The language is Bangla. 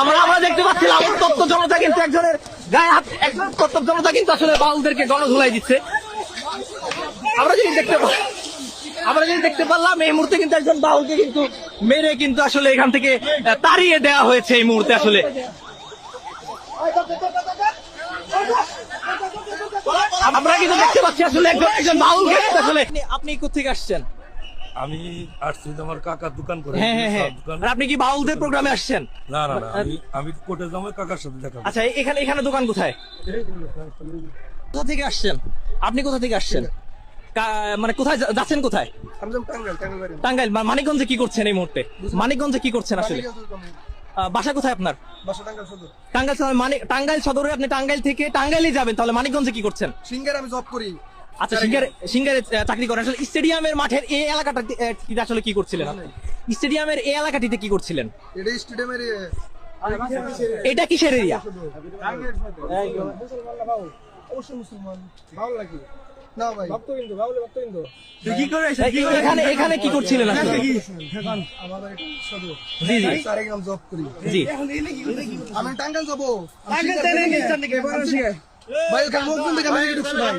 আমরা দেখতে পাচ্ছিলাম তত্ত্ব জনতা কিন্তু একজনের গায়ে হাত, একজন তত্ত্ব জনতা কিন্তু আসলে বাউলদেরকে গণধোলাই দিচ্ছে। আমরা যদি দেখতে পারলাম এই মুহূর্তে কিন্তু একজন বাউলকে কিন্তু মেরে কিন্তু আসলে এখান থেকে তাড়িয়ে দেওয়া হয়েছে এই মুহূর্তে। আসলে আমরা কিন্তু দেখতে পাচ্ছি আসলে একজন বাউলকে আসলে। আপনি কোথেকে আসছেন? আমি আসছি আমার কাকার দোকান করে। হ্যাঁ, আপনি কি বাউলদের প্রোগ্রামে আসছেন? না, আমি কোর্টে যাবো কাকার সাথে দেখা। আচ্ছা, এখানে দোকান কোথায়? কোথা থেকে আসছেন আপনি? কোথা থেকে আসছেন? মানে কোথায় যাচ্ছেন? কোথায়? টাঙ্গাইল। মানিকগঞ্জে কি করছেন এই মুহূর্তে? মানিকগঞ্জে কি করছেন আসলে? বাসা কোথায় আপনার? টাঙ্গাইল সদর। টাঙ্গাইল সদরে আপনি টাঙ্গাইল থেকে টাঙ্গাইলে যাবেন, তাহলে মানিকগঞ্জে কি করছেন? সিঙ্গারে আমি জব করি। আচ্ছা, সিঙ্গারে চাকরি করেন। আসলে স্টেডিয়ামের মাঠের এই এলাকাটা আসলে কি করছিলেন? স্টেডিয়ামের এই এলাকাটিতে কি করছিলেন? এটা স্টেডিয়ামের এটা কিসের এরিয়া? অবশ্যই মুসলমান। ভালো লাগে না ভাই, ভক্ত কিন্তু কি করে এখানে কি করছিলেন আসলে? আমাদের সদর। জি সারেগ্রাম জব করি। জি, আমি টাঙ্গাইল যাবো। ভাই ওখানে লোকজন দেখে আমি ঢুকছি ভাই।